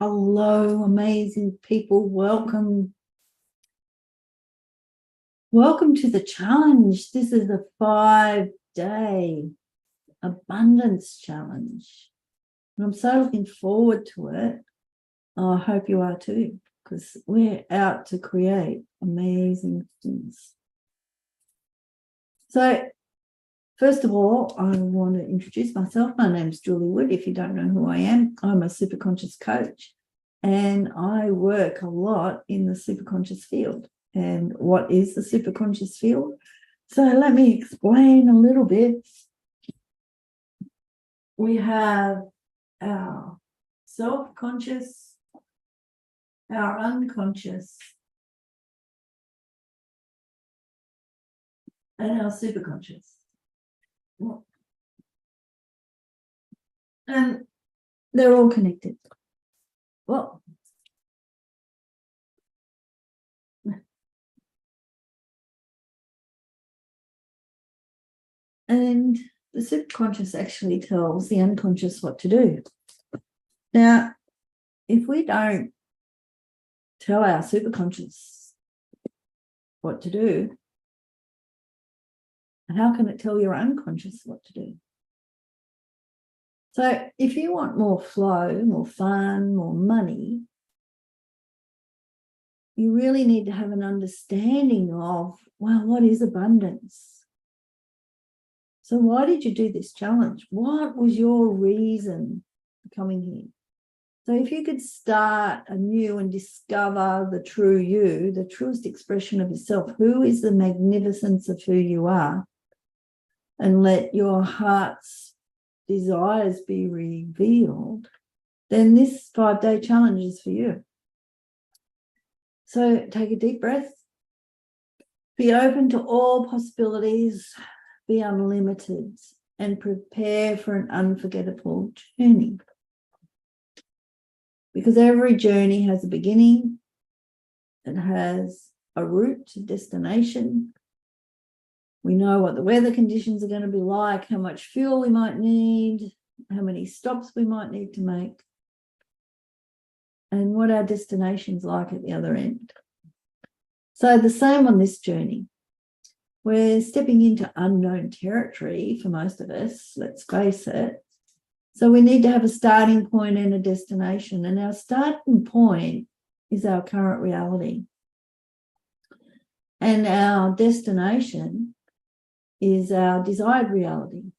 Hello, amazing people. Welcome to the challenge. This is a 5-day abundance challenge. And I'm so looking forward to it. I hope you are too, because we're out to create amazing things. So, first of all, I want to introduce myself. My name's Julie Wood. If you don't know who I am, I'm a superconscious coach, and I work a lot in the superconscious field. And what is the superconscious field? So let me explain a little bit. We have our self-conscious, our unconscious, and our superconscious. And they're all connected. Well, and the subconscious actually tells the unconscious what to do. Now, if we don't tell our superconscious what to do, how can it tell your unconscious what to do? So if you want more flow, more fun, more money, you really need to have an understanding of, well, what is abundance? So why did you do this challenge? What was your reason for coming here? So if you could start anew and discover the true you, the truest expression of yourself, who is the magnificence of who you are, and let your heart's desires be revealed, then this 5-day challenge is for you. So take a deep breath, be open to all possibilities, be unlimited, and prepare for an unforgettable journey. Because every journey has a beginning, it has a route to destination. We know what the weather conditions are going to be like, how much fuel we might need, how many stops we might need to make, and what our destination's like at the other end. So the same on this journey. We're stepping into unknown territory for most of us, let's face it. So we need to have a starting point and a destination. And our starting point is our current reality. And our destination is our desired reality.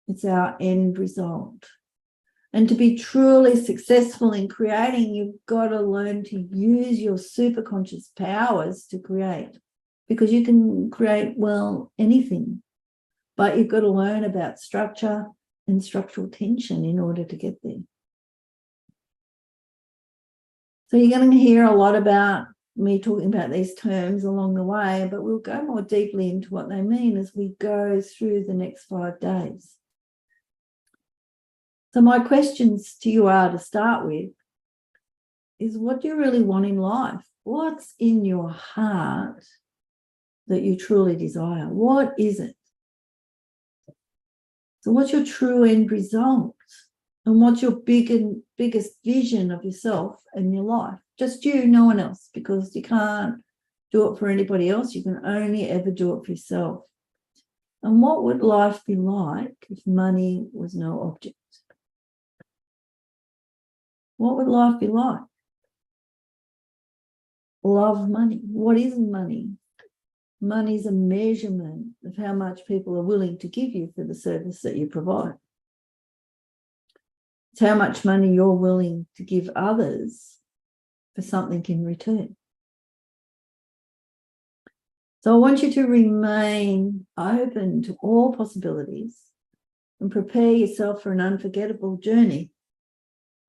It's our end result. And to be truly successful in creating, you've got to learn to use your superconscious powers to create. Because you can create, well, anything. But you've got to learn about structure and structural tension in order to get there. So you're going to hear a lot about me talking about these terms along the way, but we'll go more deeply into what they mean as we go through the next 5 days. So my questions to you are, to start with, is what do you really want in life? What's in your heart that you truly desire? What is it? So what's your true end result? And what's your biggest vision of yourself and your life? Just you, no one else, because you can't do it for anybody else. You can only ever do it for yourself. And what would life be like if money was no object? What would life be like? Love money. What is money? Money is a measurement of how much people are willing to give you for the service that you provide. It's how much money you're willing to give others for something in return. So I want you to remain open to all possibilities and prepare yourself for an unforgettable journey,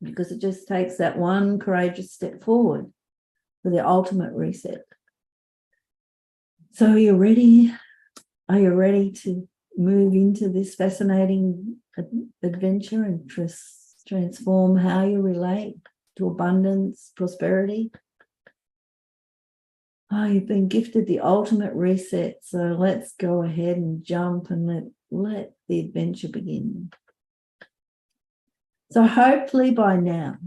because it just takes that one courageous step forward for the ultimate reset. So are you ready? Are you ready to move into this fascinating adventure and transform how you relate to abundance, prosperity? Oh, you've been gifted the ultimate reset. So let's go ahead and jump and let the adventure begin. So hopefully by now,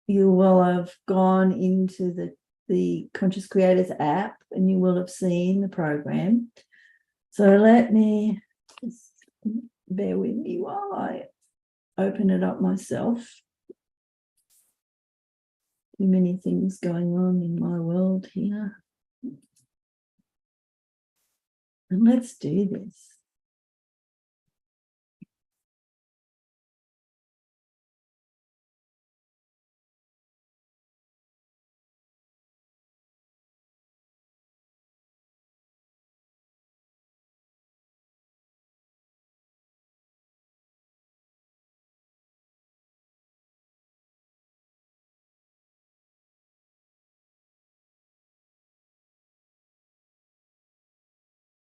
you will have gone into the Conscious Creators app and you will have seen the program. So let me just bear with me while I open it up myself. Too many things going on in my world here. And let's do this.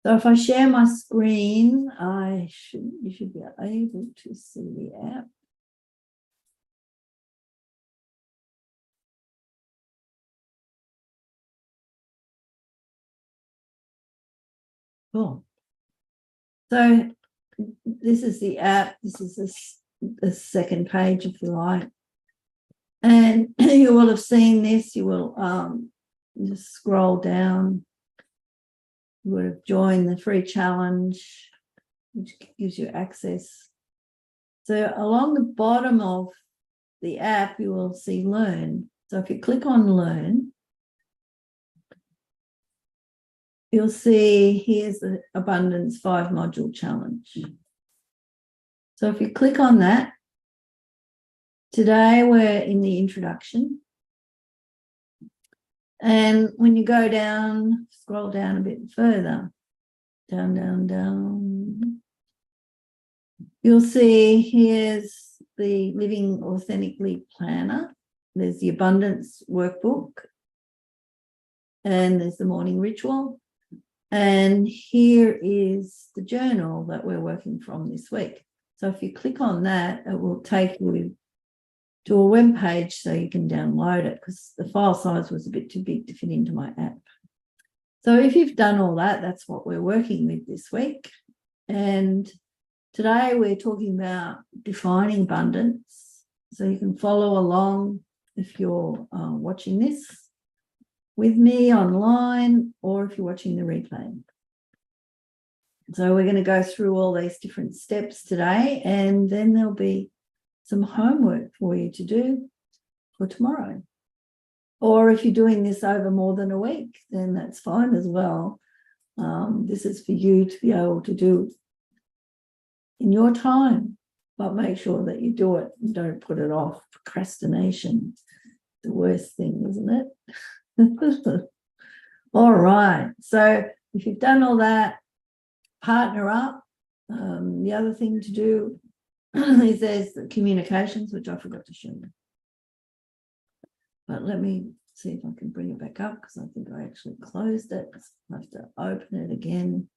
So if I share my screen, you should be able to see the app. Cool. So this is the app. This is the second page, if you like. And you will have seen this. You will just scroll down. You would have joined the free challenge, which gives you access. So along the bottom of the app, you will see Learn. So if you click on Learn, you'll see here's the Abundance 5-module challenge. So if you click on that, today we're in the introduction. And when you go down, scroll down a bit further, down, you'll see here's the Living Authentically Planner. There's the Abundance Workbook. And there's the Morning Ritual. And here is the journal that we're working from this week. So if you click on that, it will take you to a web page so you can download it, because the file size was a bit too big to fit into my app. So if you've done all that, that's what we're working with this week. And today we're talking about defining abundance. So you can follow along if you're watching this with me online, or if you're watching the replay. So we're going to go through all these different steps today, and then there'll be some homework for you to do for tomorrow. Or if you're doing this over more than a week, then that's fine as well. This is for you to be able to do in your time, but make sure that you do it and don't put it off. Procrastination, the worst thing, isn't it? All right. So if you've done all that, partner up. The other thing to do is there's the communications, which I forgot to show you. But let me see if I can bring it back up, because I think I actually closed it. I have to open it again.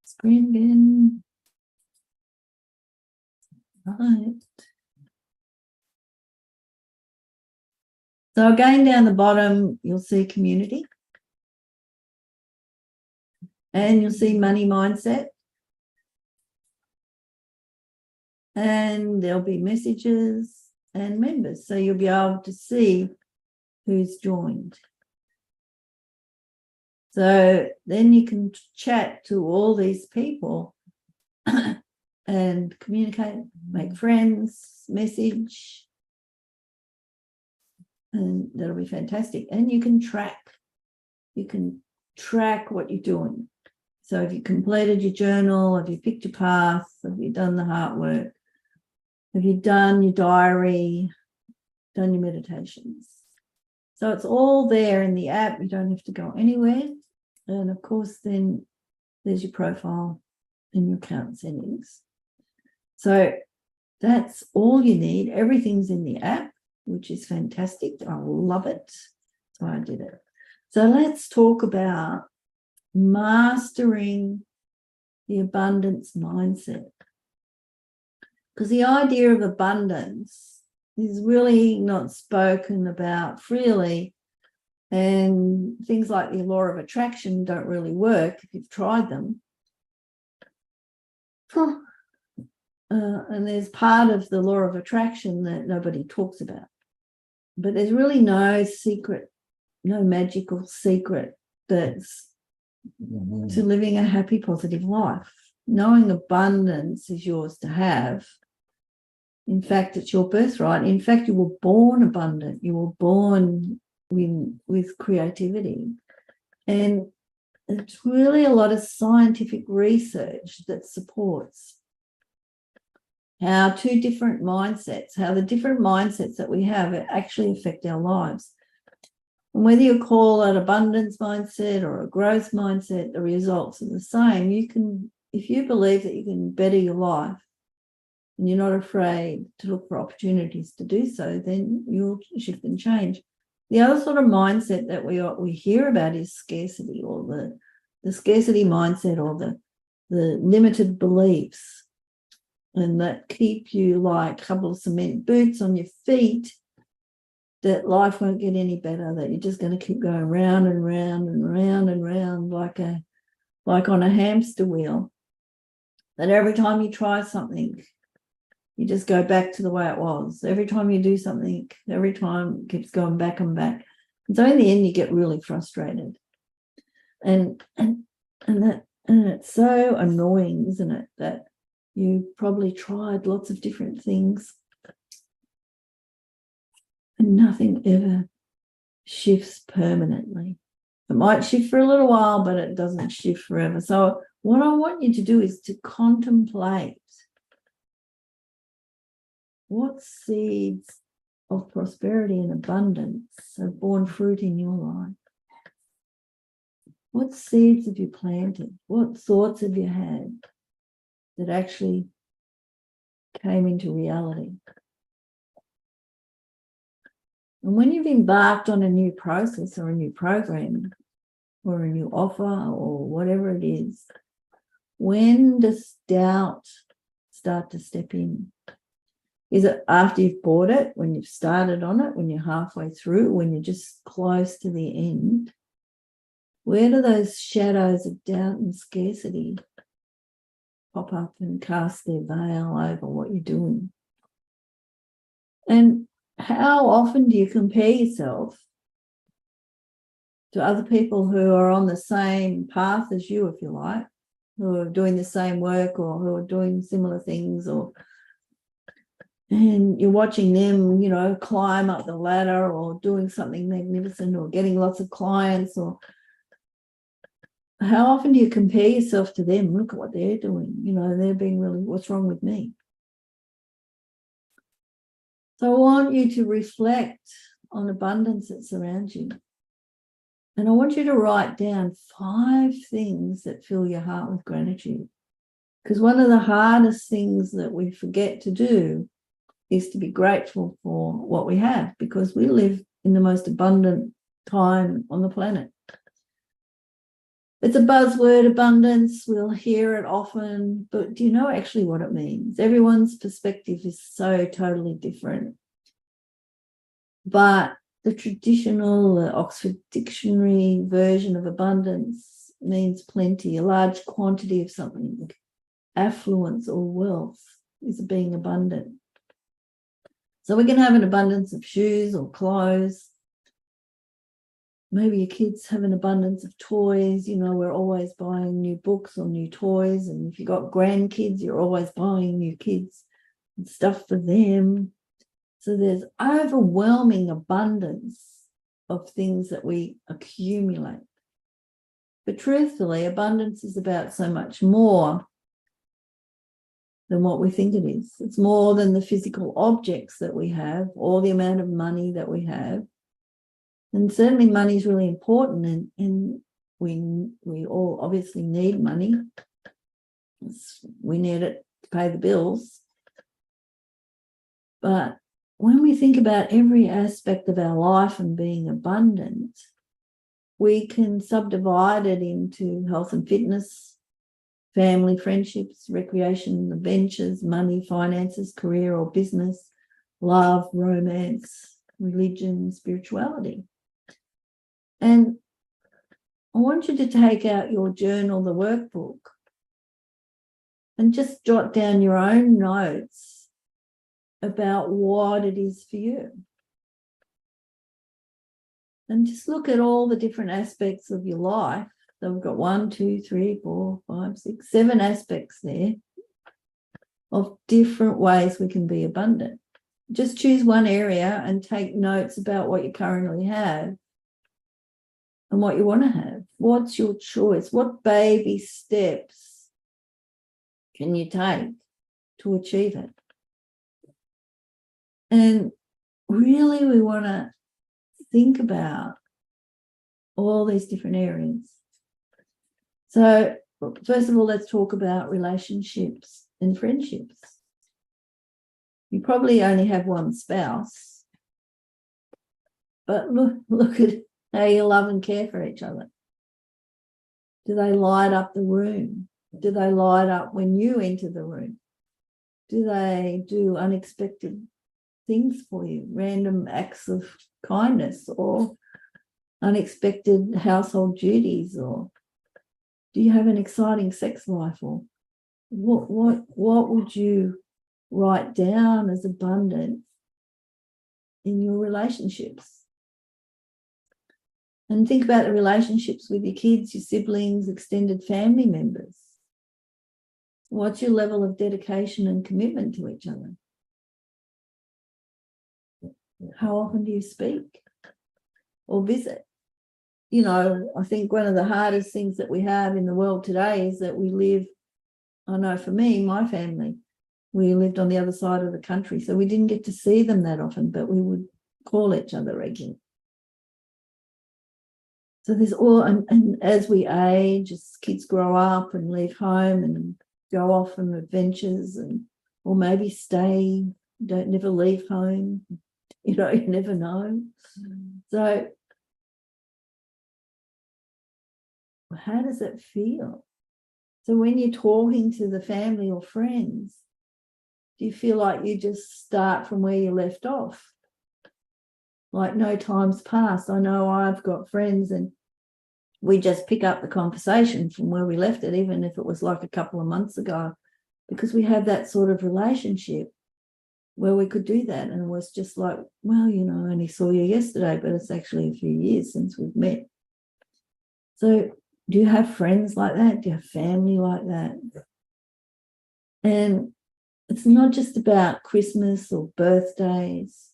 Screen bin. Right. So again, down the bottom, you'll see community. And you'll see money mindset. And there'll be messages and members. So you'll be able to see who's joined. So then you can chat to all these people and communicate, make friends, message. And that'll be fantastic. And you can track what you're doing. So have you completed your journal? Have you picked your path? Have you done the heart work? Have you done your diary? Done your meditations? So it's all there in the app. You don't have to go anywhere. And of course, then there's your profile and your account settings. So that's all you need. Everything's in the app, which is fantastic. I love it. That's why I did it. So let's talk about mastering the abundance mindset. Because the idea of abundance is really not spoken about freely And things like the law of attraction don't really work if you've tried them. And there's part of the law of attraction that nobody talks about. But there's really no secret, no magical secret that's to living a happy, positive life. Knowing abundance is yours to have. In fact, it's your birthright. In fact, you were born abundant. You were born with creativity. And it's really a lot of scientific research that supports how the different mindsets that we have actually affect our lives. And whether you call it abundance mindset or a growth mindset, the results are the same. You can, if you believe that you can better your life and you're not afraid to look for opportunities to do so, then you'll shift and change. The other sort of mindset that we hear about is scarcity, or the scarcity mindset, or the limited beliefs, and that keep you like a couple of cement boots on your feet, that life won't get any better, that you're just going to keep going round and round and round and round like on a hamster wheel, that every time you try something, you just go back to the way it was. Every time you do something, every time it keeps going back and back. And so in the end, you get really frustrated. And it's so annoying, isn't it, that you probably tried lots of different things and nothing ever shifts permanently. It might shift for a little while, but it doesn't shift forever. So what I want you to do is to contemplate what seeds of prosperity and abundance have borne fruit in your life. What seeds have you planted? What thoughts have you had that actually came into reality? And when you've embarked on a new process or a new program or a new offer or whatever it is, when does doubt start to step in? Is it after you've bought it, when you've started on it, when you're halfway through, when you're just close to the end? Where do those shadows of doubt and scarcity pop up and cast their veil over what you're doing? And how often do you compare yourself to other people who are on the same path as you, if you like, who are doing the same work or who are doing similar things, and you're watching them, climb up the ladder or doing something magnificent or getting lots of clients? Or how often do you compare yourself to them? Look at what they're doing. They're being really, what's wrong with me? So I want you to reflect on abundance that surrounds you. And I want you to write down 5 things that fill your heart with gratitude. Because one of the hardest things that we forget to do is to be grateful for what we have, because we live in the most abundant time on the planet. It's a buzzword, abundance. We'll hear it often, but do you know actually what it means? Everyone's perspective is so totally different. But the traditional Oxford Dictionary version of abundance means plenty, a large quantity of something. Affluence or wealth is being abundant. So we can have an abundance of shoes or clothes. Maybe your kids have an abundance of toys. We're always buying new books or new toys. And if you've got grandkids, you're always buying new kids and stuff for them. So there's overwhelming abundance of things that we accumulate. But truthfully, abundance is about so much more than what we think it is. It's more than the physical objects that we have or the amount of money that we have. And certainly money is really important, and we all obviously need money. We need it to pay the bills. But when we think about every aspect of our life and being abundant, we can subdivide it into health and fitness, family, friendships, recreation, adventures, money, finances, career or business, love, romance, religion, spirituality. And I want you to take out your journal, the workbook, and just jot down your own notes about what it is for you. And just look at all the different aspects of your life. So we've got 1, 2, 3, 4, 5, 6, 7 aspects there of different ways we can be abundant. Just choose one area and take notes about what you currently have and what you want to have. What's your choice? What baby steps can you take to achieve it? And really, we want to think about all these different areas. So, first of all, let's talk about relationships and friendships. You probably only have one spouse, but look at how you love and care for each other. Do they light up the room? Do they light up when you enter the room? Do they do unexpected things for you, random acts of kindness or unexpected household duties? Or do you have an exciting sex life? Or what would you write down as abundance in your relationships? And think about the relationships with your kids, your siblings, extended family members. What's your level of dedication and commitment to each other? How often do you speak or visit? You know, I think one of the hardest things that we have in the world today is that we live, I know for me, my family, we lived on the other side of the country, so we didn't get to see them that often, but we would call each other regularly. So there's all, and as we age, as kids grow up and leave home and go off on adventures, and or maybe stay, never leave home, you know, you never know. So how does it feel? So when you're talking to the family or friends, do you feel like you just start from where you left off? Like no time's passed. I know I've got friends and we just pick up the conversation from where we left it, even if it was like a couple of months ago, because we have that sort of relationship where we could do that. And it was just like, well, you know, I only saw you yesterday, but it's actually a few years since we've met. So do you have friends like that? Do you have family like that? And it's not just about Christmas or birthdays.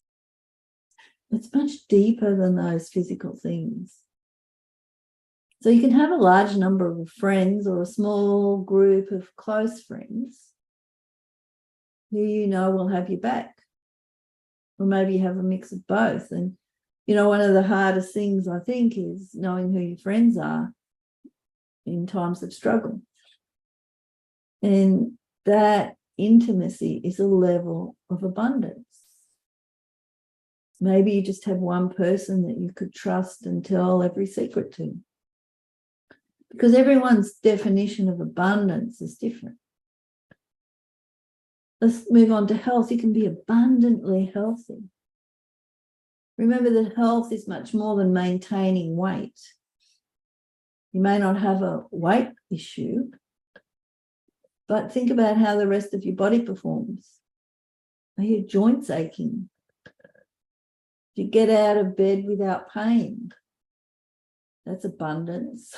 It's much deeper than those physical things. So you can have a large number of friends or a small group of close friends who you know will have your back. Or maybe you have a mix of both. And, you know, one of the hardest things, I think, is knowing who your friends are in times of struggle. And that intimacy is a level of abundance. Maybe you just have one person that you could trust and tell every secret to. Because everyone's definition of abundance is different. Let's move on to health. You can be abundantly healthy. Remember that health is much more than maintaining weight. You may not have a weight issue, but think about how the rest of your body performs. Are your joints aching? Do you get out of bed without pain? That's abundance.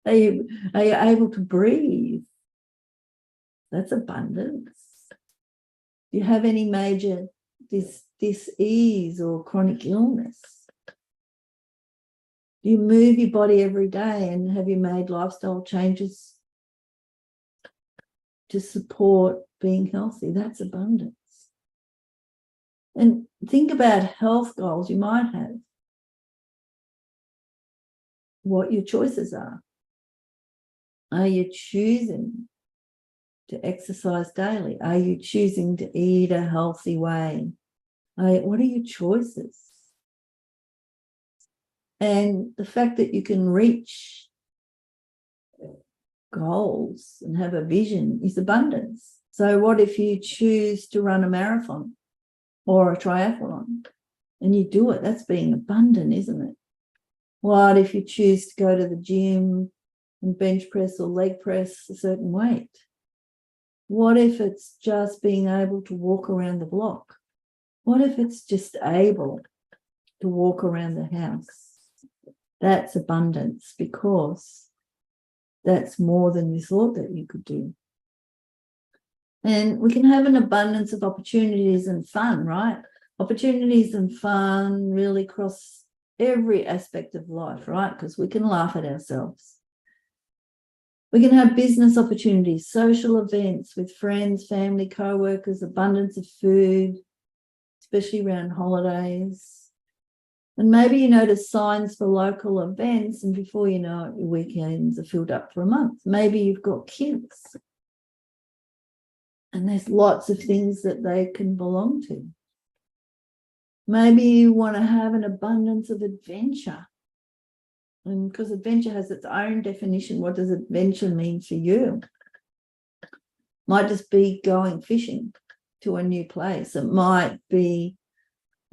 Are you able to breathe? That's abundance. Do you have any major dis-ease or chronic illness? Do you move your body every day, and have you made lifestyle changes to support being healthy? That's abundance. And think about health goals you might have. What your choices are. Are you choosing to exercise daily? Are you choosing to eat a healthy way? What are your choices? And the fact that you can reach goals and have a vision is abundance. So what if you choose to run a marathon or a triathlon and you do it? That's being abundant, isn't it? What if you choose to go to the gym and bench press or leg press a certain weight? What if it's just being able to walk around the block? What if it's just able to walk around the house? That's abundance, because that's more than you thought that you could do. And we can have an abundance of opportunities and fun, right? Opportunities and fun really cross every aspect of life, right? Because we can laugh at ourselves. We can have business opportunities, social events with friends, family, co-workers, abundance of food, especially around holidays. And maybe you notice signs for local events, and before you know it, your weekends are filled up for a month. Maybe you've got kids, and there's lots of things that they can belong to. Maybe you want to have an abundance of adventure. And because adventure has its own definition, what does adventure mean for you? Might just be going fishing to a new place. It might be,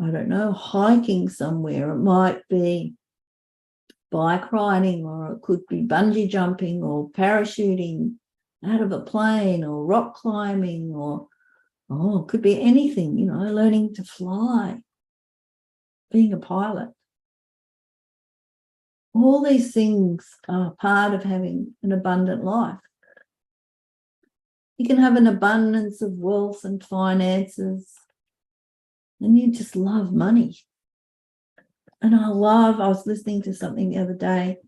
I don't know, hiking somewhere. It might be bike riding, or it could be bungee jumping or parachuting out of a plane, or rock climbing, or it could be anything, learning to fly, being a pilot. All these things are part of having an abundant life. You can have an abundance of wealth and finances, and you just love money. And I was listening to something the other day,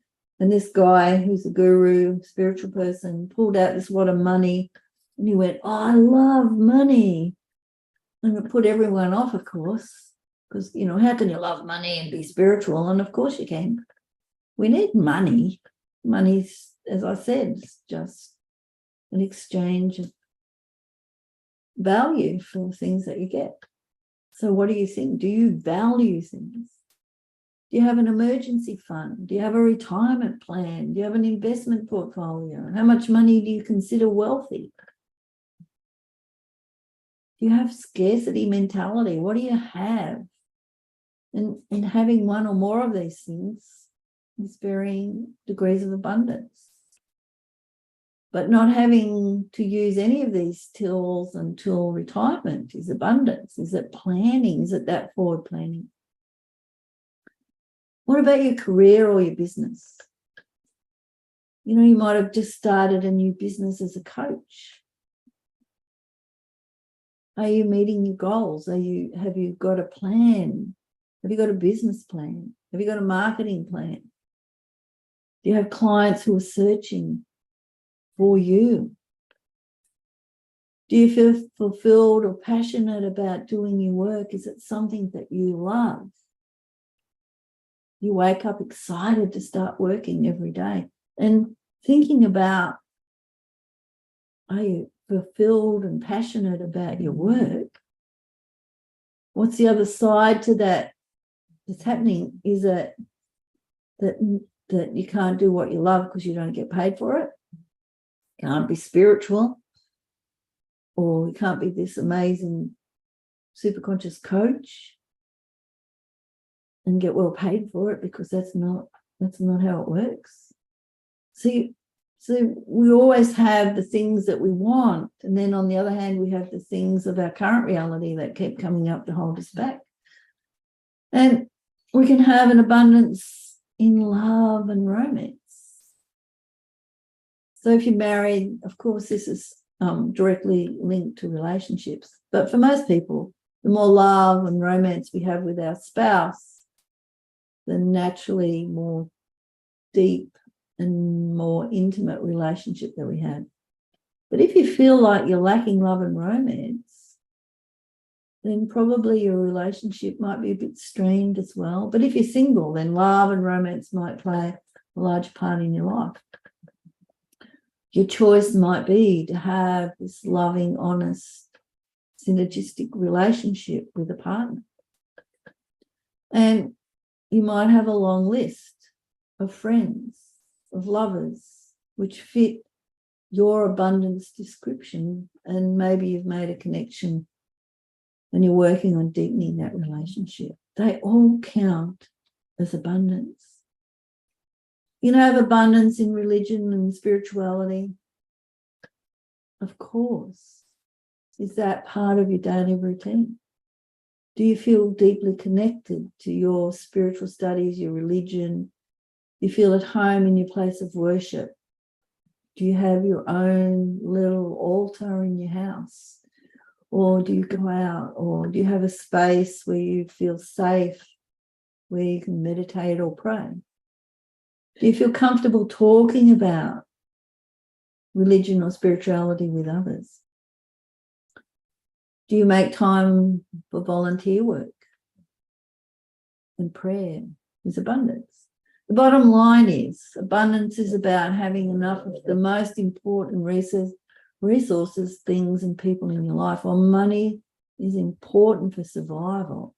and this guy who's a guru, spiritual person, pulled out this wad of money, and he went, I love money. And it put everyone off, of course, because, how can you love money and be spiritual? And of course you can. We need money. Money's, as I said, just an exchange of value for things that you get. So what do you think? Do you value things? Do you have an emergency fund? Do you have a retirement plan? Do you have an investment portfolio? How much money do you consider wealthy? Do you have scarcity mentality? What do you have? And having one or more of these things is varying degrees of abundance. But not having to use any of these tools until retirement is abundance. Is it planning? Is it that forward planning? What about your career or your business? You might have just started a new business as a coach. Are you meeting your goals? Have you got a plan? Have you got a business plan? Have you got a marketing plan? Do you have clients who are searching for you? Do you feel fulfilled or passionate about doing your work? Is it something that you love? You wake up excited to start working every day. And thinking about, are you fulfilled and passionate about your work? What's the other side to that that's happening? Is it that you can't do what you love because you don't get paid for it? Can't be spiritual, or you can't be this amazing super conscious coach and get well paid for it, because that's not how it works. So we always have the things that we want, and then on the other hand we have the things of our current reality that keep coming up to hold us back. And we can have an abundance in love and romance. So if you're married, of course, this is directly linked to relationships. But for most people, the more love and romance we have with our spouse, the naturally more deep and more intimate relationship that we have. But if you feel like you're lacking love and romance, then probably your relationship might be a bit strained as well. But if you're single, then love and romance might play a large part in your life. Your choice might be to have this loving, honest, synergistic relationship with a partner. And you might have a long list of friends, of lovers, which fit your abundance description. And maybe you've made a connection and you're working on deepening that relationship. They all count as abundance. You know, have abundance in religion and spirituality. Of course. Is that part of your daily routine? Do you feel deeply connected to your spiritual studies, your religion? Do you feel at home in your place of worship? Do you have your own little altar in your house? Or do you go out? Or do you have a space where you feel safe, where you can meditate or pray? Do you feel comfortable talking about religion or spirituality with others? Do you make time for volunteer work and prayer? Is abundance. The bottom line is abundance is about having enough of the most important resources, things and people in your life. Well, money is important for survival,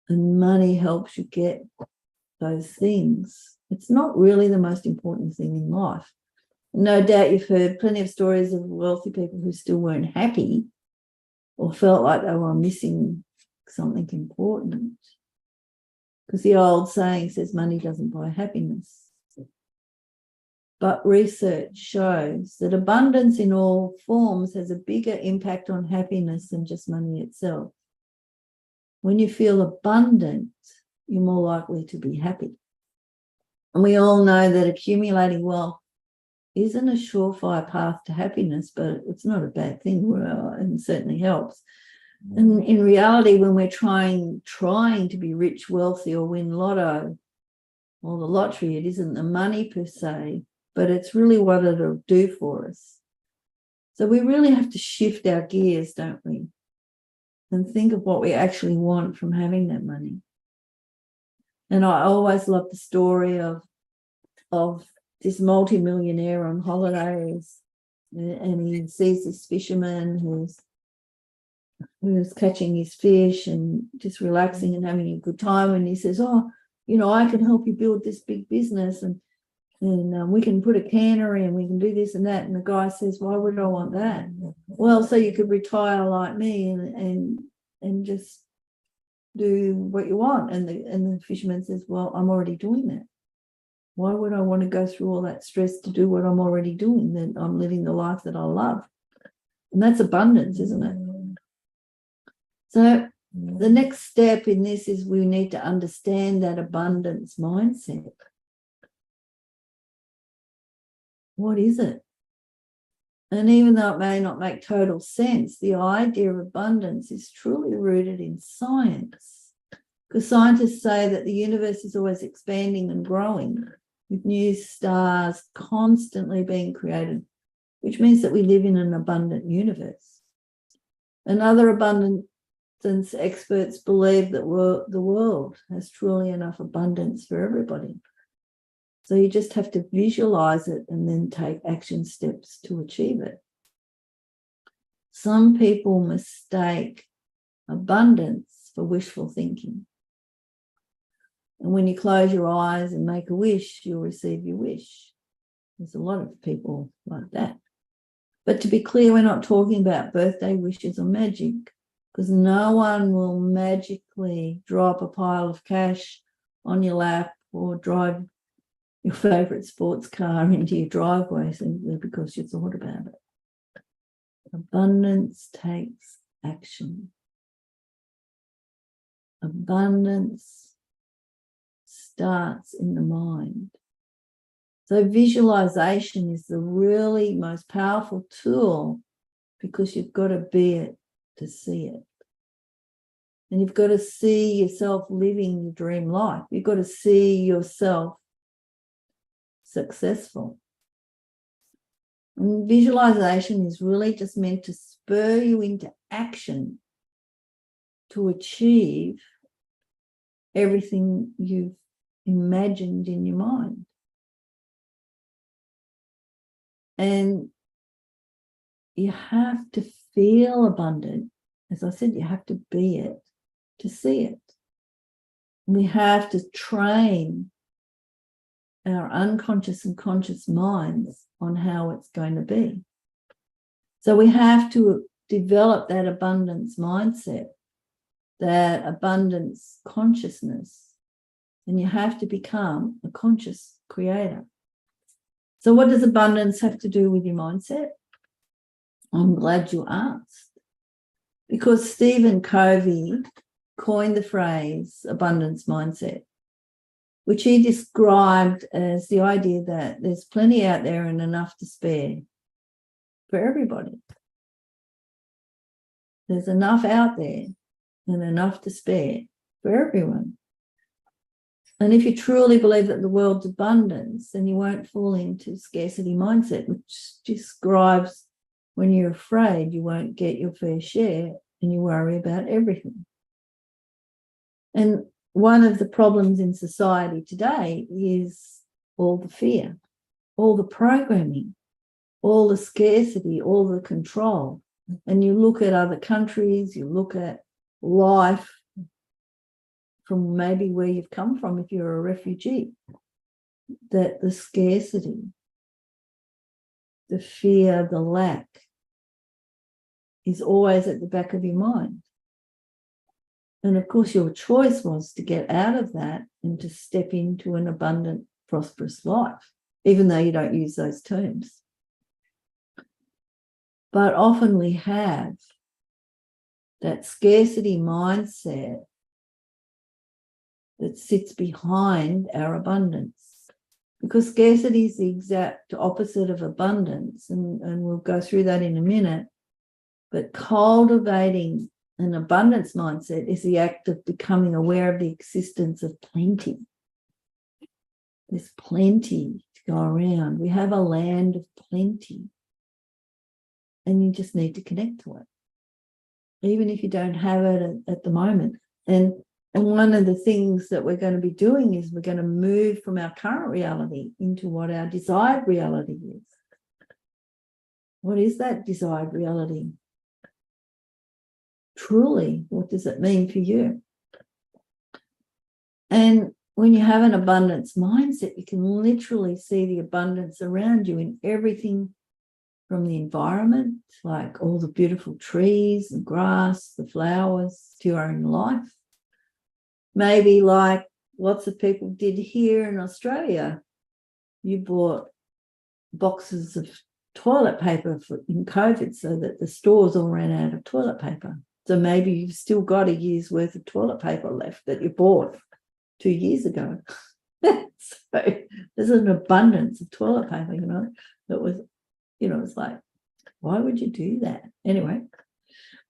and money helps you get those things. It's not really the most important thing in life. No doubt you've heard plenty of stories of wealthy people who still weren't happy or felt like they were missing something important. Because the old saying says money doesn't buy happiness. But research shows that abundance in all forms has a bigger impact on happiness than just money itself. When you feel abundant, you're more likely to be happy. And we all know that accumulating wealth isn't a surefire path to happiness, but it's not a bad thing, and certainly helps. And in reality, when we're trying to be rich, wealthy, or win lotto or the lottery, it isn't the money per se, but it's really what it'll do for us. So we really have to shift our gears, don't we? And think of what we actually want from having that money. And I always love the story of this multimillionaire on holidays, and he sees this fisherman who's catching his fish and just relaxing and having a good time. And he says, oh, I can help you build this big business, and we can put a cannery and we can do this and that. And the guy says, why would I want that? Well, so you could retire like me and just do what you want. And the fisherman says, well, I'm already doing that. Why would I want to go through all that stress to do what I'm already doing? Then I'm living the life that I love. And that's abundance, isn't it? So the next step in this is we need to understand that abundance mindset. What is it? And even though it may not make total sense, the idea of abundance is truly rooted in science. Because scientists say that the universe is always expanding and growing, with new stars constantly being created, which means that we live in an abundant universe. And other abundance experts believe that the world has truly enough abundance for everybody. So you just have to visualize it and then take action steps to achieve it. Some people mistake abundance for wishful thinking. And when you close your eyes and make a wish, you'll receive your wish. There's a lot of people like that. But to be clear, we're not talking about birthday wishes or magic, because no one will magically drop a pile of cash on your lap or drive your favourite sports car into your driveway simply because you thought about it. Abundance takes action. Abundance starts in the mind. So visualization is the really most powerful tool, because you've got to be it to see it. And you've got to see yourself living your dream life. You've got to see yourself successful. And visualization is really just meant to spur you into action to achieve everything you've imagined in your mind. And you have to feel abundant. As I said, you have to be it to see it. We have to train our unconscious and conscious minds on how it's going to be. So we have to develop that abundance mindset, that abundance consciousness, and you have to become a conscious creator. So what does abundance have to do with your mindset? I'm glad you asked, because Stephen Covey coined the phrase abundance mindset, which he described as the idea that there's plenty out there and enough to spare for everybody. There's enough out there and enough to spare for everyone. And if you truly believe that the world's abundance, then you won't fall into scarcity mindset, which describes when you're afraid you won't get your fair share and you worry about everything. And one of the problems in society today is all the fear, all the programming, all the scarcity, all the control. And you look at other countries, you look at life from maybe where you've come from if you're a refugee, that the scarcity, the fear, the lack is always at the back of your mind. And of course, your choice was to get out of that and to step into an abundant, prosperous life, even though you don't use those terms. But often we have that scarcity mindset that sits behind our abundance, because scarcity is the exact opposite of abundance, and we'll go through that in a minute. But cultivating an abundance mindset is the act of becoming aware of the existence of plenty. There's plenty to go around. We have a land of plenty, and you just need to connect to it, even if you don't have it at the moment. And one of the things that we're going to be doing is we're going to move from our current reality into what our desired reality is. What is that desired reality? Truly, what does it mean for you? And when you have an abundance mindset, you can literally see the abundance around you in everything from the environment, like all the beautiful trees and grass, the flowers, to your own life. Maybe like lots of people did here in Australia, you bought boxes of toilet paper in COVID so that the stores all ran out of toilet paper. So maybe you've still got a year's worth of toilet paper left that you bought 2 years ago. So there's an abundance of toilet paper, that was, it's like, why would you do that? Anyway,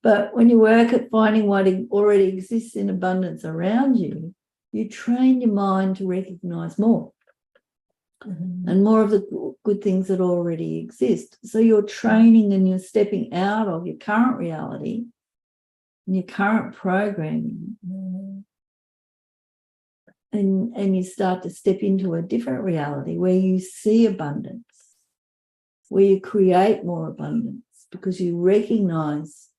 but when you work at finding what already exists in abundance around you, you train your mind to recognize more and more of the good things that already exist. So you're training and you're stepping out of your current reality and your current programming, and you start to step into a different reality where you see abundance, where you create more abundance because you recognize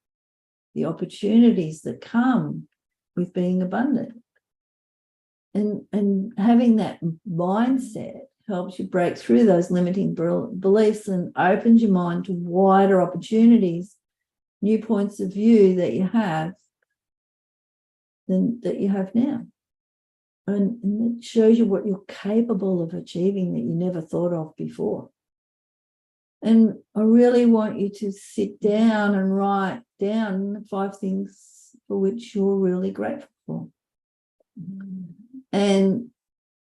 the opportunities that come with being abundant. And having that mindset helps you break through those limiting beliefs and opens your mind to wider opportunities, new points of view that you have than that you have now. And it shows you what you're capable of achieving that you never thought of before. And I really want you to sit down and write down 5 things for which you're really grateful for. And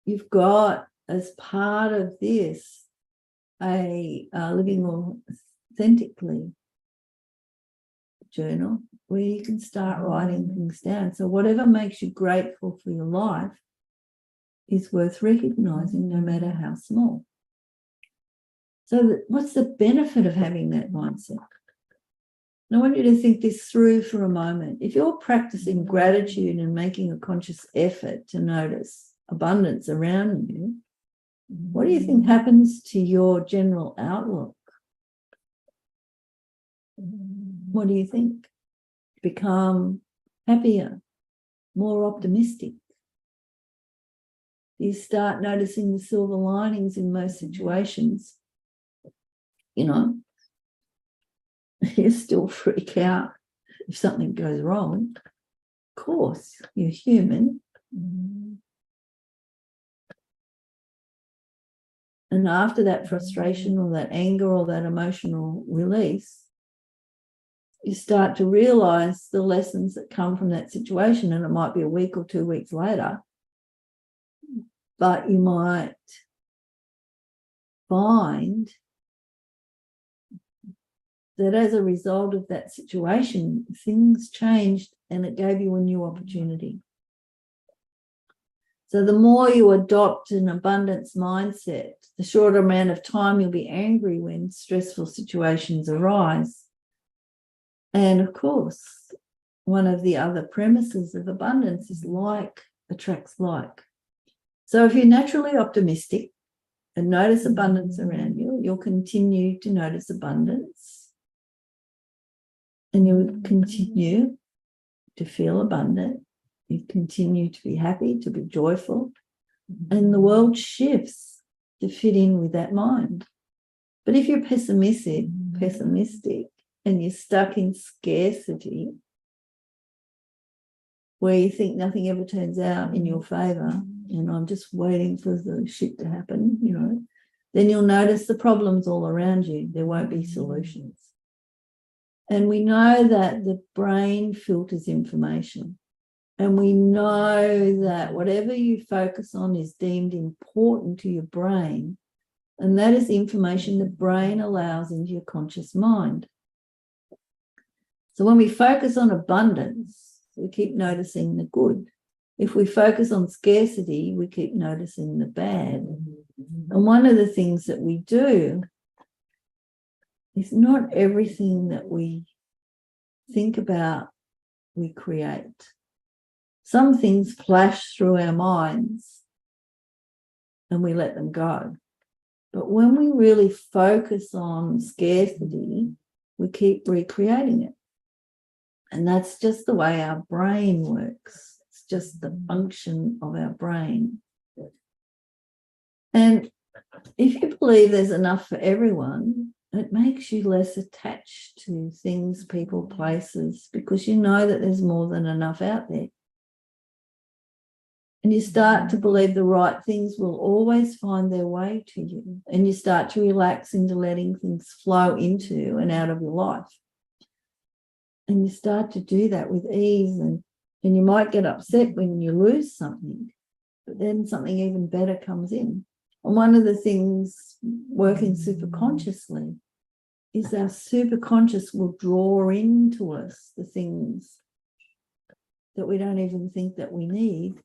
you've got, as part of this, a living more authentically journal where you can start writing things down. So whatever makes you grateful for your life is worth recognizing, no matter how small. So what's the benefit of having that mindset? And I want you to think this through for a moment. If you're practicing gratitude and making a conscious effort to notice abundance around you, what do you think happens to your general outlook? What do you think? Become happier, more optimistic? You start noticing the silver linings in most situations. You still freak out if something goes wrong. Of course, you're human. And after that frustration or that anger or that emotional release, you start to realize the lessons that come from that situation. And it might be a week or 2 weeks later, but you might find that as a result of that situation, things changed and it gave you a new opportunity. So the more you adopt an abundance mindset, the shorter amount of time you'll be angry when stressful situations arise. And of course, one of the other premises of abundance is like attracts like. So if you're naturally optimistic and notice abundance around you, you'll continue to notice abundance and you'll continue to feel abundant. You continue to be happy, to be joyful, and the world shifts to fit in with that mind. But if you're pessimistic, and you're stuck in scarcity, where you think nothing ever turns out in your favor, and I'm just waiting for the shit to happen, then you'll notice the problems all around you. There won't be solutions. And we know that the brain filters information. And we know that whatever you focus on is deemed important to your brain. And that is information the brain allows into your conscious mind. So when we focus on abundance, we keep noticing the good. If we focus on scarcity, we keep noticing the bad. And one of the things that we do is not everything that we think about, we create. Some things flash through our minds and we let them go. But when we really focus on scarcity, we keep recreating it. And that's just the way our brain works. It's just the function of our brain. And if you believe there's enough for everyone, it makes you less attached to things, people, places, because you know that there's more than enough out there. And you start to believe the right things will always find their way to you. And you start to relax into letting things flow into and out of your life. And you start to do that with ease. And you might get upset when you lose something, but then something even better comes in. And one of the things working superconsciously is our superconscious will draw into us the things that we don't even think that we need,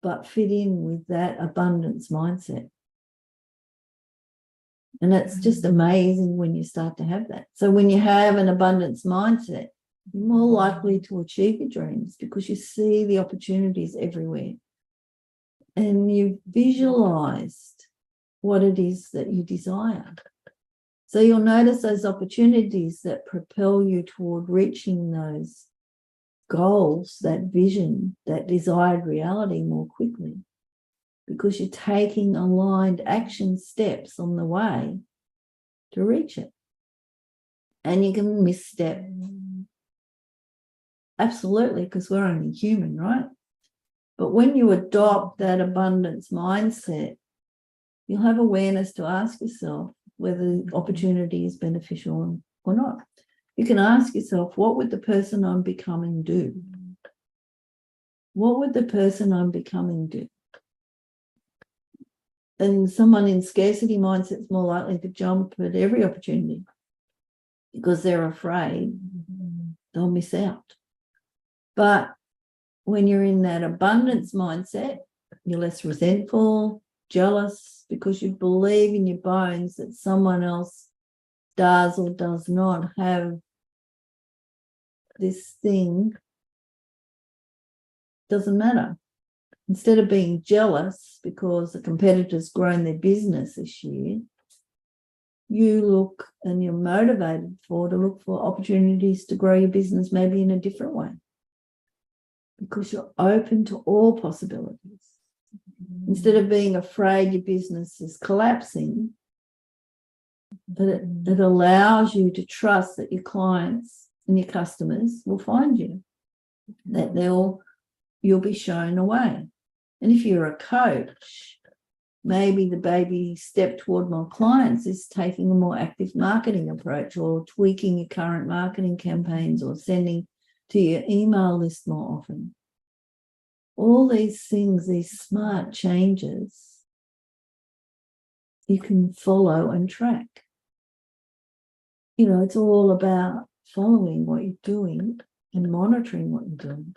but fit in with that abundance mindset. And it's just amazing when you start to have that. So when you have an abundance mindset, you're more likely to achieve your dreams because you see the opportunities everywhere. And you've visualized what it is that you desire. So you'll notice those opportunities that propel you toward reaching those goals, that vision, that desired reality more quickly, because you're taking aligned action steps on the way to reach it. And you can misstep. Absolutely, because we're only human, right? But when you adopt that abundance mindset, you'll have awareness to ask yourself whether the opportunity is beneficial or not. You can ask yourself, what would the person I'm becoming do? What would the person I'm becoming do? And someone in scarcity mindset is more likely to jump at every opportunity because they're afraid they'll miss out. But when you're in that abundance mindset, you're less resentful, jealous, because you believe in your bones that someone else does or does not have this thing. Doesn't matter. Instead of being jealous because a competitor's grown their business this year, you look and you're motivated to look for opportunities to grow your business maybe in a different way, because you're open to all possibilities. Instead of being afraid your business is collapsing, but it allows you to trust that your clients and your customers will find you, that you'll be shown a way. And if you're a coach, maybe the baby step toward more clients is taking a more active marketing approach, or tweaking your current marketing campaigns, or sending to your email list more often. All these things, these smart changes, you can follow and track. It's all about following what you're doing and monitoring what you're doing.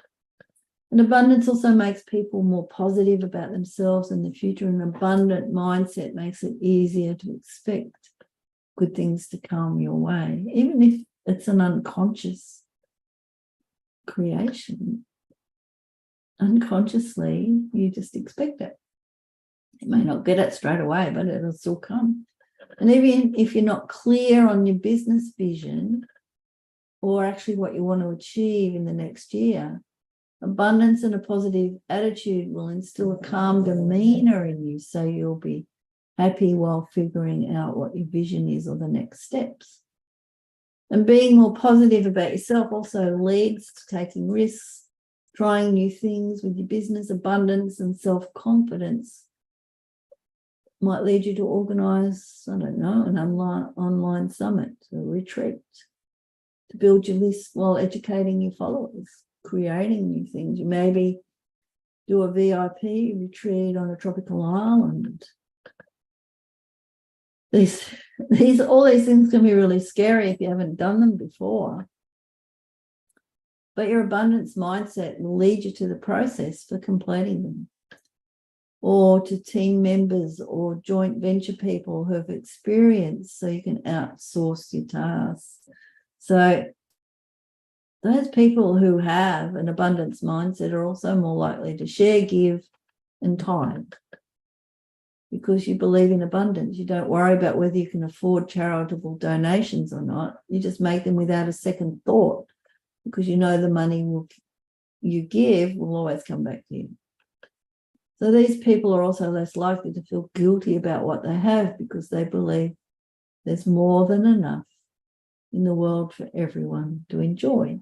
And abundance also makes people more positive about themselves and the future. An abundant mindset makes it easier to expect good things to come your way, even if it's an unconscious creation. Unconsciously, you just expect it. You may not get it straight away, but it'll still come. And even if you're not clear on your business vision or actually what you want to achieve in the next year, abundance and a positive attitude will instill a calm demeanor in you, so you'll be happy while figuring out what your vision is or the next steps. And being more positive about yourself also leads to taking risks, trying new things with your business. Abundance and self-confidence might lead you to organise, an online summit, a retreat, to build your list while educating your followers, creating new things. You maybe do a VIP retreat on a tropical island. All these things can be really scary if you haven't done them before. But your abundance mindset will lead you to the process for completing them, or to team members or joint venture people who have experience, so you can outsource your tasks. So those people who have an abundance mindset are also more likely to share, give, and tithe, because you believe in abundance. You don't worry about whether you can afford charitable donations or not. You just make them without a second thought, because you know the money you give will always come back to you. So these people are also less likely to feel guilty about what they have, because they believe there's more than enough in the world for everyone to enjoy.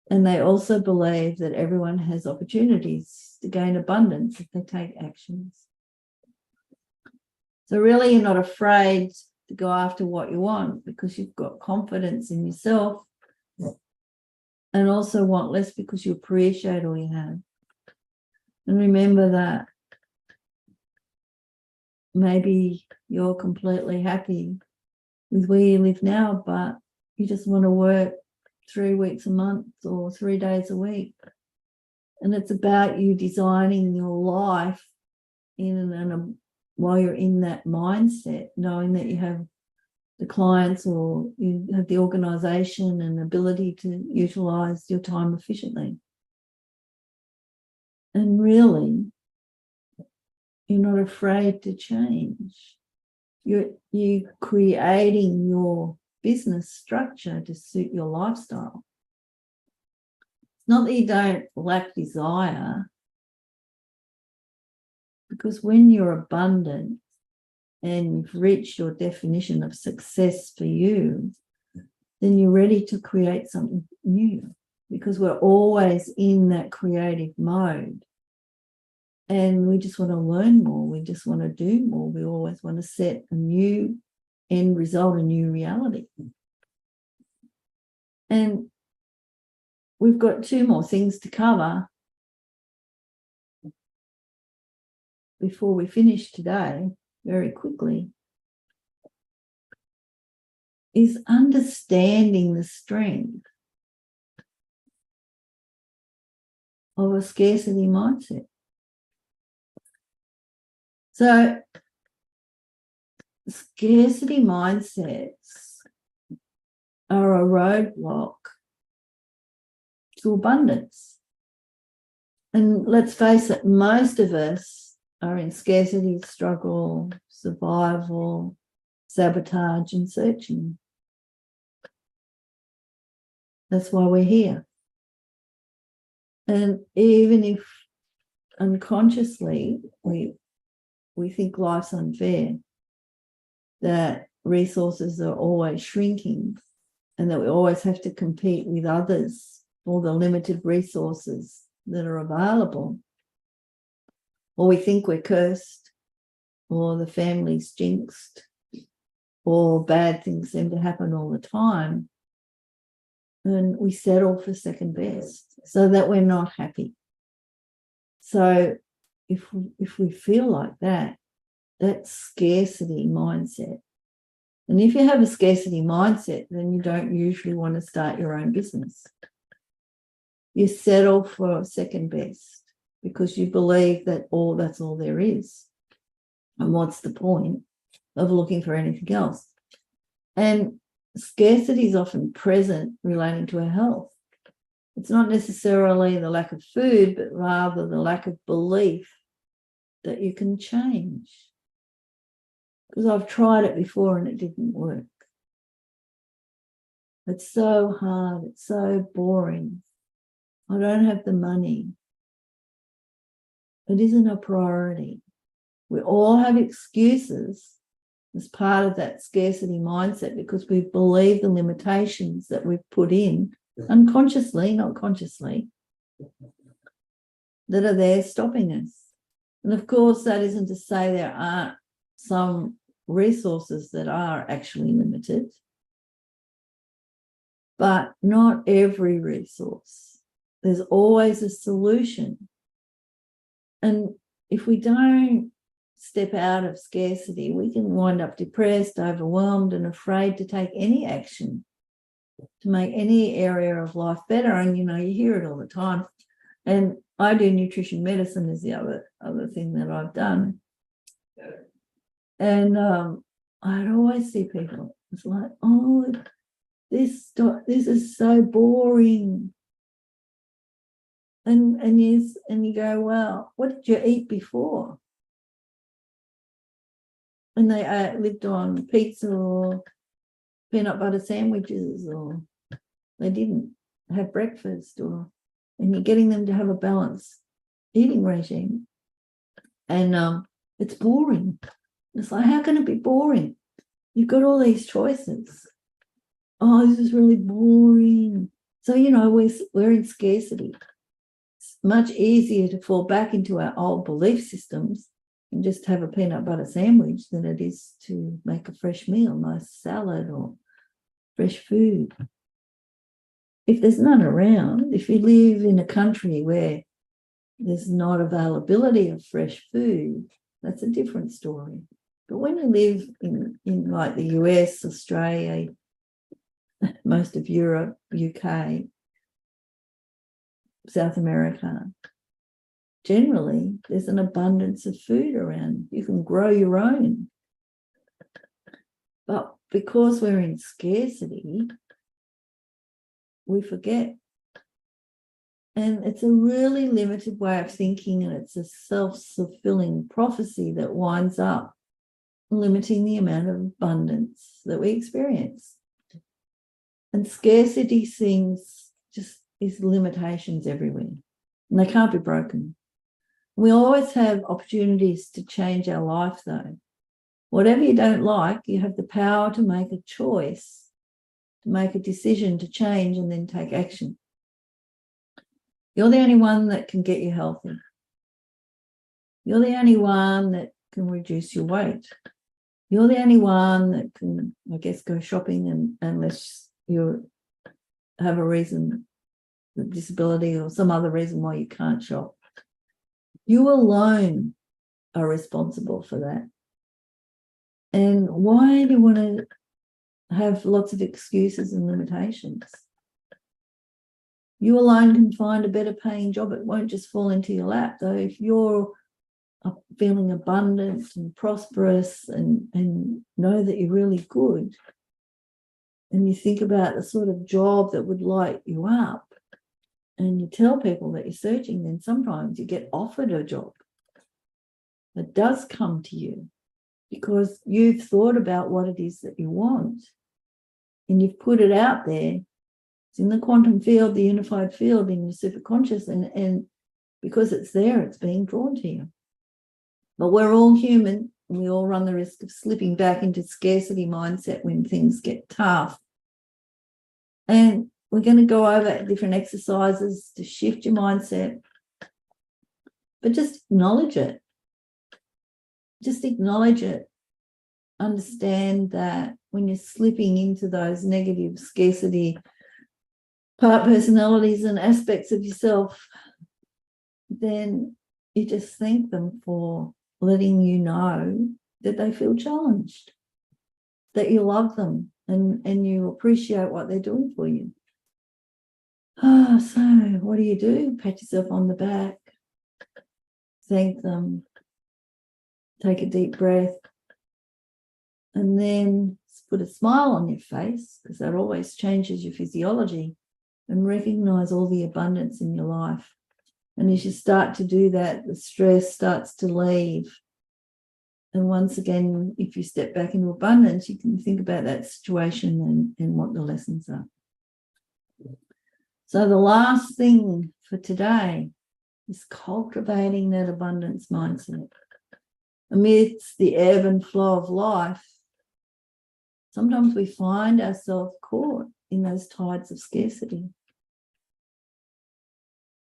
And they also believe that everyone has opportunities to gain abundance if they take actions. So really, you're not afraid to go after what you want, because you've got confidence in yourself, and also want less because you appreciate all you have. And remember that maybe you're completely happy with where you live now, but you just want to work 3 weeks a month or 3 days a week. And it's about you designing your life while you're in that mindset, knowing that you have the clients, or you have the organisation and ability to utilise your time efficiently. And really, you're not afraid to change. You're creating your business structure to suit your lifestyle. It's not that you don't lack desire, because when you're abundant and you've reached your definition of success for you, then you're ready to create something new, because we're always in that creative mode. And we just want to learn more. We just want to do more. We always want to set a new end result, a new reality. And we've got 2 more things to cover before we finish today, very quickly, is understanding the strength of a scarcity mindset. So scarcity mindsets are a roadblock to abundance. And let's face it, most of us are in scarcity, struggle, survival, sabotage, and searching. That's why we're here. And even if unconsciously we think life's unfair, that resources are always shrinking, and that we always have to compete with others for the limited resources that are available, or we think we're cursed, or the family's jinxed, or bad things seem to happen all the time, and we settle for second best so that we're not happy. So if we feel like that, that's scarcity mindset. And if you have a scarcity mindset, then you don't usually want to start your own business. You settle for second best because you believe that that's all there is. And what's the point of looking for anything else? And scarcity is often present relating to our health. It's not necessarily the lack of food, but rather the lack of belief that you can change. Because I've tried it before and it didn't work. It's so hard. It's so boring. I don't have the money. It isn't a priority. We all have excuses as part of that scarcity mindset because we believe the limitations that we've put in unconsciously, not consciously, that are there stopping us. And of course, that isn't to say there aren't some resources that are actually limited, but not every resource. There's always a solution. And if we don't step out of scarcity, we can wind up depressed, overwhelmed, and afraid to take any action to make any area of life better. And, you hear it all the time. And I do nutrition medicine is the other thing that I've done. And I'd always see people, it's like, oh, this is so boring. And you go, well, what did you eat before? And they lived on pizza or peanut butter sandwiches, or they didn't have breakfast, and you're getting them to have a balanced eating regime. And it's boring. It's like, how can it be boring? You've got all these choices. Oh, this is really boring. So, we're in scarcity. It's much easier to fall back into our old belief systems and just have a peanut butter sandwich than it is to make a fresh meal, nice salad or fresh food. If there's none around, if you live in a country where there's not availability of fresh food, that's a different story. But when you live in like the US, Australia, most of Europe, UK, South America, generally there's an abundance of food around. You can grow your own. But because we're in scarcity, we forget. And it's a really limited way of thinking, and it's a self-fulfilling prophecy that winds up limiting the amount of abundance that we experience. And scarcity is limitations everywhere, and they can't be broken. We always have opportunities to change our life, though. Whatever you don't like, you have the power to make a choice, to make a decision to change and then take action. You're the only one that can get you healthy. You're the only one that can reduce your weight. You're the only one that can, I guess, go shopping unless you have a reason, a disability or some other reason why you can't shop. You alone are responsible for that. And why do you want to have lots of excuses and limitations? You alone can find a better paying job. It won't just fall into your lap, though. If you're feeling abundant and prosperous and know that you're really good, and you think about the sort of job that would light you up, and you tell people that you're searching, then sometimes you get offered a job that does come to you because you've thought about what it is that you want and you've put it out there. It's in the quantum field, the unified field, in your superconscious, and because it's there, it's being drawn to you. But we're all human, and we all run the risk of slipping back into scarcity mindset when things get tough. And we're going to go over different exercises to shift your mindset, but just acknowledge it. just acknowledge it. Understand that when you're slipping into those negative scarcity part personalities and aspects of yourself, then you just thank them for letting you know that they feel challenged, that you love them and you appreciate what they're doing for you. So what do? Pat yourself on the back, thank them, take a deep breath, and then put a smile on your face, because that always changes your physiology, and recognize all the abundance in your life. And as you start to do that, the stress starts to leave. And once again, if you step back into abundance, you can think about that situation and what the lessons are. So the last thing for today is cultivating that abundance mindset. Amidst the ebb and flow of life, sometimes we find ourselves caught in those tides of scarcity.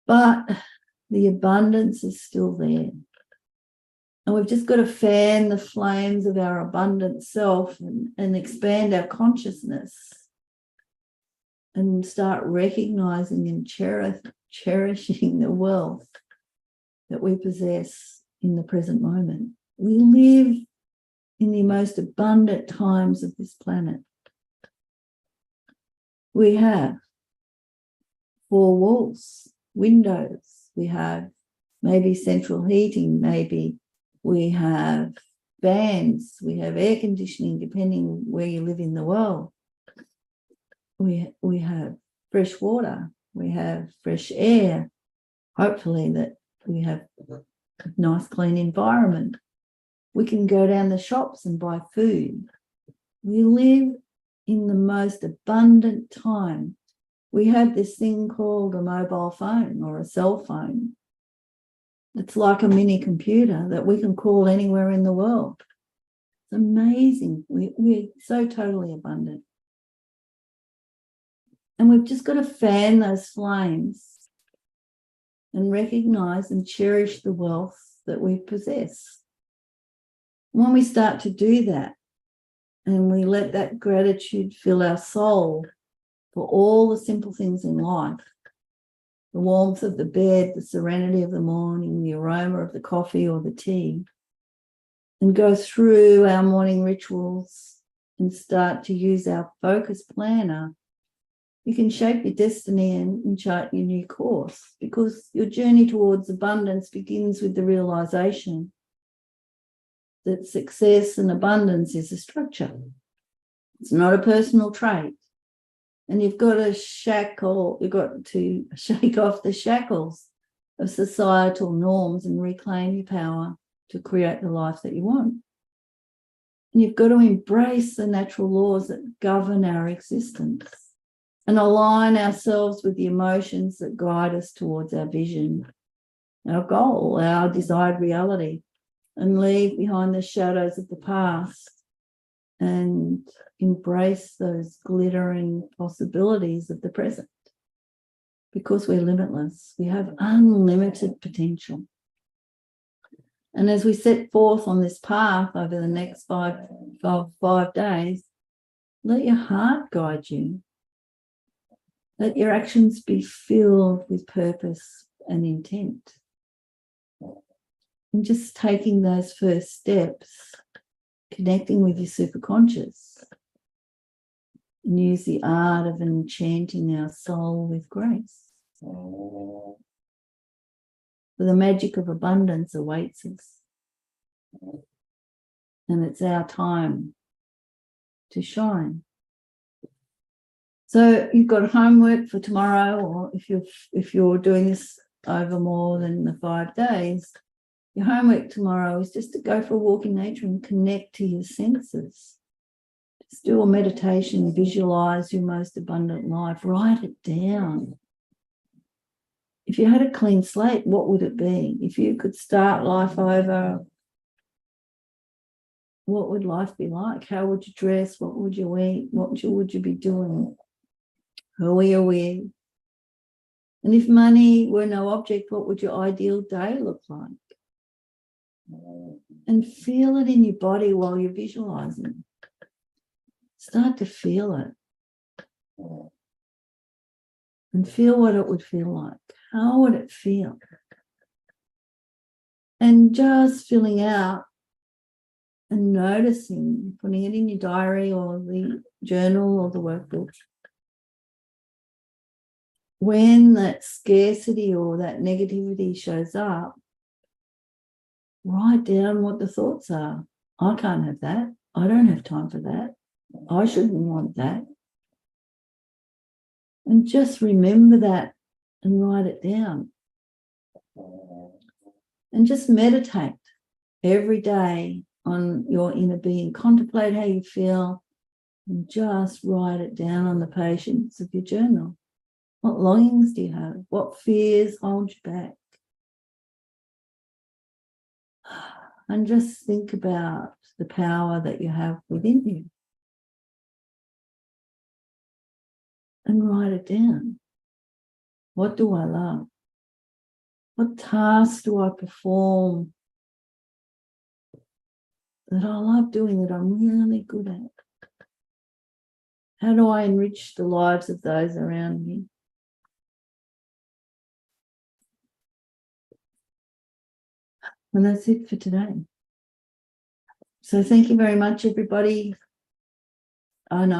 But the abundance is still there. And we've just got to fan the flames of our abundant self and expand our consciousness and start recognizing and cherishing the wealth that we possess in the present moment. We live in the most abundant times of this planet. We have 4 walls, windows, we have maybe central heating, maybe we have fans, we have air conditioning, depending where you live in the world. We have fresh water, we have fresh air, hopefully that we have a nice clean environment. We can go down the shops and buy food. We live in the most abundant time. We have this thing called a mobile phone or a cell phone. It's like a mini computer that we can call anywhere in the world. It's amazing. We're so totally abundant. And we've just got to fan those flames and recognize and cherish the wealth that we possess. When we start to do that, and we let that gratitude fill our soul for all the simple things in life, the warmth of the bed, the serenity of the morning, the aroma of the coffee or the tea, and go through our morning rituals and start to use our focus planner, you can shape your destiny and chart your new course, because your journey towards abundance begins with the realization that success and abundance is a structure. It's not a personal trait. And you've got to shake off the shackles of societal norms and reclaim your power to create the life that you want. And you've got to embrace the natural laws that govern our existence and align ourselves with the emotions that guide us towards our vision, our goal, our desired reality, and leave behind the shadows of the past and embrace those glittering possibilities of the present. Because we're limitless, we have unlimited potential. And as we set forth on this path over the next five days, let your heart guide you. Let your actions be filled with purpose and intent. And just taking those first steps, connecting with your superconscious, and use the art of enchanting our soul with grace. For the magic of abundance awaits us. And it's our time to shine. So you've got homework for tomorrow, or if you're doing this over more than the 5 days, your homework tomorrow is just to go for a walk in nature and connect to your senses. Just do a meditation, visualize your most abundant life, write it down. If you had a clean slate, what would it be? If you could start life over, what would life be like? How would you dress? What would you eat? What would you be doing? Who are you with? And if money were no object, what would your ideal day look like? And feel it in your body while you're visualizing. Start to feel it. And feel what it would feel like. How would it feel? And just filling out and noticing, putting it in your diary or the journal or the workbook. When that scarcity or that negativity shows up, write down what the thoughts are. I can't have that. I don't have time for that. I shouldn't want that. And just remember that and write it down. And just meditate every day on your inner being. Contemplate how you feel and just write it down on the pages of your journal. What longings do you have? What fears hold you back? And just think about the power that you have within you. And write it down. What do I love? What tasks do I perform that I love doing, that I'm really good at? How do I enrich the lives of those around me? And that's it for today. So thank you very much, everybody. I know